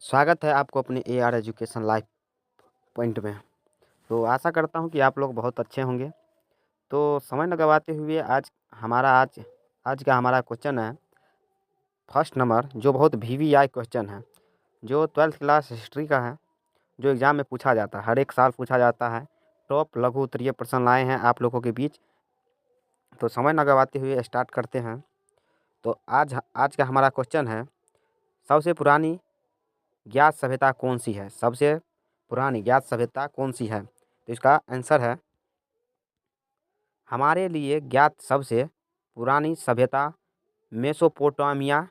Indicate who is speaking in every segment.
Speaker 1: स्वागत है आपको अपने एआर एजुकेशन लाइफ पॉइंट में। तो आशा करता हूँ कि आप लोग बहुत अच्छे होंगे। तो समय न गवाते हुए आज का हमारा क्वेश्चन है फर्स्ट नंबर, जो बहुत वीवीआई क्वेश्चन है, जो 12th क्लास हिस्ट्री का है, जो एग्ज़ाम में पूछा जाता है, हर एक साल पूछा जाता है। टॉप लघु उत्तरीय प्रश्न लाए हैं आप लोगों के बीच। तो समय न गवाते हुए स्टार्ट करते हैं। तो आज का हमारा क्वेश्चन है, सबसे पुरानी ज्ञात सभ्यता कौन सी है? सबसे पुरानी ज्ञात सभ्यता कौन सी है? तो इसका आंसर है, हमारे लिए ज्ञात सबसे पुरानी सभ्यता मेसोपोटामिया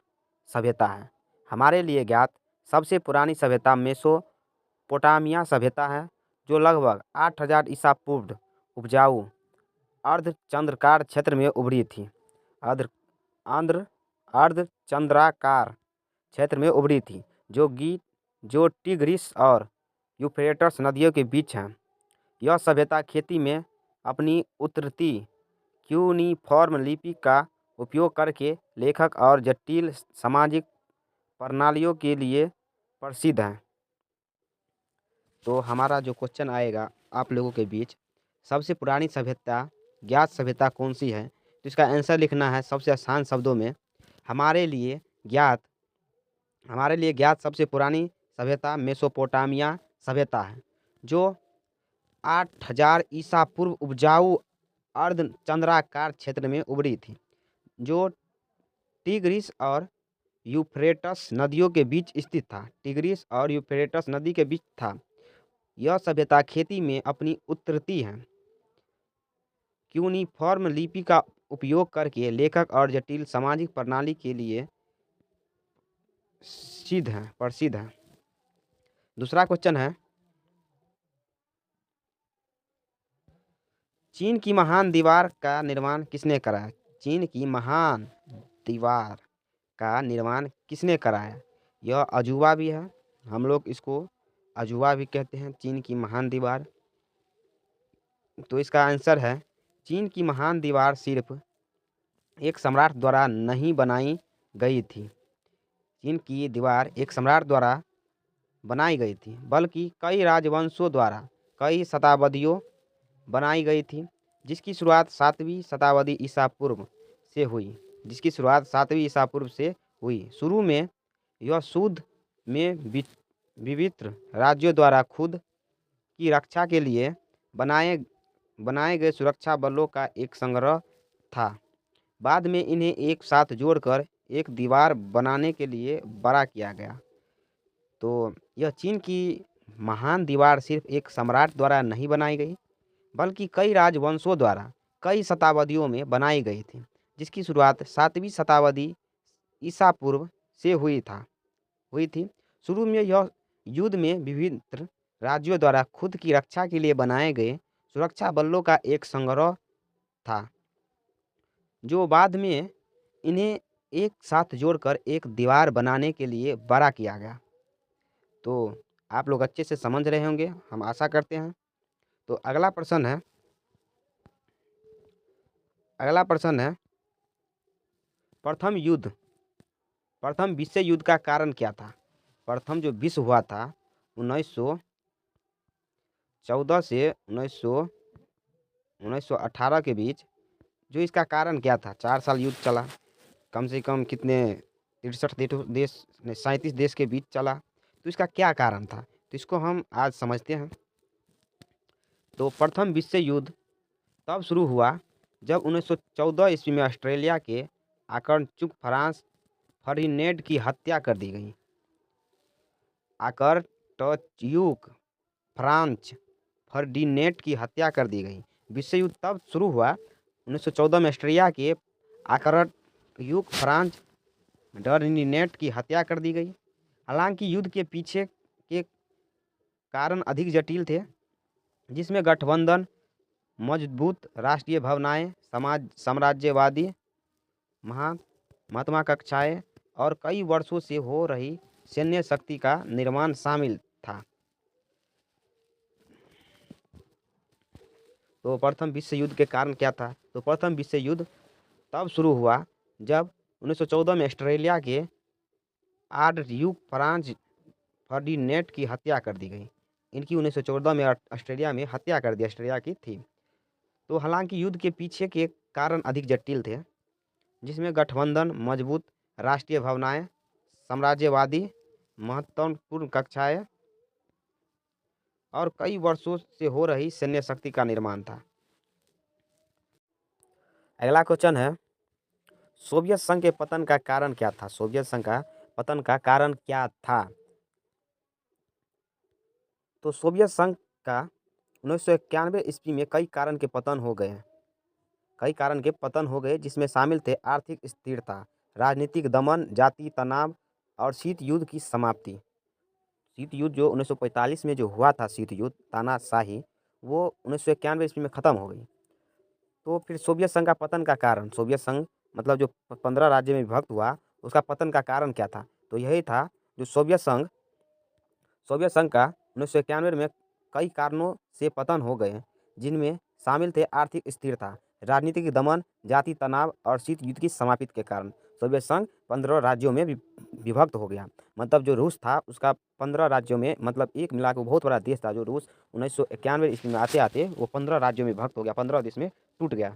Speaker 1: सभ्यता है। हमारे लिए ज्ञात सबसे पुरानी सभ्यता मेसोपोटामिया सभ्यता है, जो लगभग 8000 ईसा पूर्व उपजाऊ अर्धचंद्राकार क्षेत्र में उभरी थी। अर्ध आंध्र अर्धचंद्राकार क्षेत्र में उभरी थी, जो टिग्रिस और यूफ्रेटस नदियों के बीच है। यह सभ्यता खेती में अपनी उन्नति, क्यूनिफॉर्म लिपि का उपयोग करके लेखक और जटिल सामाजिक प्रणालियों के लिए प्रसिद्ध है। तो हमारा जो क्वेश्चन आएगा आप लोगों के बीच, सबसे पुरानी सभ्यता ज्ञात सभ्यता कौन सी है? तो इसका आंसर लिखना है सबसे आसान शब्दों में, हमारे लिए ज्ञात सबसे पुरानी सभ्यता मेसोपोटामिया सभ्यता है, जो 8000 ईसा पूर्व उपजाऊ अर्धचंद्राकार क्षेत्र में उभरी थी, जो टिग्रिस और यूफ्रेटस नदियों के बीच स्थित था। टिग्रिस और यूफ्रेटस नदी के बीच था। यह सभ्यता खेती में अपनी उन्नति है, क्यूनिफॉर्म लिपि का उपयोग करके लेखक और जटिल सामाजिक प्रणाली के लिए प्रसिद्ध है। दूसरा क्वेश्चन है, चीन की महान दीवार का निर्माण किसने कराया? चीन की महान दीवार का निर्माण किसने कराया? यह अजूबा भी है, हम लोग इसको अजूबा भी कहते हैं, चीन की महान दीवार। तो इसका आंसर है, चीन की महान दीवार सिर्फ एक सम्राट द्वारा नहीं बनाई गई थी। चीन की दीवार एक सम्राट द्वारा बनाई गई थी, बल्कि कई राजवंशों द्वारा कई शताब्दियों बनाई गई थी, जिसकी शुरुआत 7वीं शताब्दी ईसा पूर्व से हुई। शुरू में यह शुद्ध में विविध राज्यों द्वारा खुद की रक्षा के लिए बनाए गए सुरक्षा बलों का एक संग्रह था। बाद में इन्हें एक साथ जोड़कर एक दीवार बनाने के लिए बड़ा किया गया। तो यह चीन की महान दीवार सिर्फ एक सम्राट द्वारा नहीं बनाई गई, बल्कि कई राजवंशों द्वारा कई शताब्दियों में बनाई गई थी, जिसकी शुरुआत 7वीं शताब्दी ईसा पूर्व से हुई थी। शुरू में यह युद्ध में विभिन्न राज्यों द्वारा खुद की रक्षा के लिए बनाए गए सुरक्षा बलों का एक संग्रह था, जो बाद में इन्हें एक साथ जोड़कर एक दीवार बनाने के लिए बड़ा किया गया। तो आप लोग अच्छे से समझ रहे होंगे, हम आशा करते हैं। तो अगला प्रश्न है प्रथम विश्व युद्ध का कारण क्या था? प्रथम जो विश्व हुआ था 1914 से 1918 के बीच, जो इसका कारण क्या था? 4 साल युद्ध चला, कम से कम कितने 37 देश के बीच चला। तो इसका क्या कारण था? तो इसको हम आज समझते हैं। तो प्रथम विश्व युद्ध तब शुरू हुआ जब 1914 ईस्वी में ऑस्ट्रेलिया के आक्रमणों फ्रांस फर्डिनेंड की हत्या कर दी गई। आक्रमणों फ्रांस फर्डिनेंड की हत्या कर दी गई। विश्व युद्ध तब शुरू हुआ 1914 में ऑस्ट्रेलिया के आक्रमणों फ्रांस फर्डिनेंड की हत्या कर दी गई। हालांकि युद्ध के पीछे के कारण अधिक जटिल थे, जिसमें गठबंधन, मजबूत राष्ट्रीय भावनाएं, साम्राज्यवादी महत्वाकांक्षाएं और कई वर्षों से हो रही सैन्य शक्ति का निर्माण शामिल था। तो प्रथम विश्व युद्ध के कारण क्या था? तो प्रथम विश्व युद्ध तब शुरू हुआ जब 1914 में ऑस्ट्रेलिया के आक्रमणों फर्डिनेंड की हत्या कर दी गई। इनकी 1914 में ऑस्ट्रेलिया में हत्या कर दी, ऑस्ट्रेलिया की थी। तो हालांकि युद्ध के पीछे के कारण अधिक जटिल थे, जिसमें गठबंधन, मजबूत राष्ट्रीय भावनाएं, साम्राज्यवादी महत्वपूर्ण कक्षाएं और कई वर्षों से हो रही सैन्य शक्ति का निर्माण था। अगला क्वेश्चन है, सोवियत संघ के पतन का कारण क्या था? सोवियत संघ का पतन का कारण क्या था? तो सोवियत संघ का 1991 ईस्वी में कई कारण के पतन हो गए, जिसमें शामिल थे आर्थिक स्थिरता, राजनीतिक दमन, जातीय तनाव और शीत युद्ध की समाप्ति। शीत युद्ध जो 1945 में जो हुआ था, शीत युद्ध तानाशाही, वो 1991 ईस्वी में ख़त्म हो गई। तो फिर सोवियत संघ का पतन का कारण, सोवियत संघ मतलब जो 15 राज्य में विभक्त हुआ, उसका पतन का कारण क्या था? तो यही था, जो सोवियत संघ का 1991 में कई कारणों से पतन हो गए, जिनमें शामिल थे आर्थिक स्थिरता, राजनीतिक दमन, जातीय तनाव और शीत युद्ध की समाप्ति के कारण सोवियत संघ 15 राज्यों में विभक्त हो गया। मतलब जो रूस था उसका 15 राज्यों में, मतलब एक मिला के बहुत बड़ा देश था जो रूस 1991 ईस्वी में आते आते वो 15 राज्यों में विभक्त हो गया, 15 देश में टूट गया।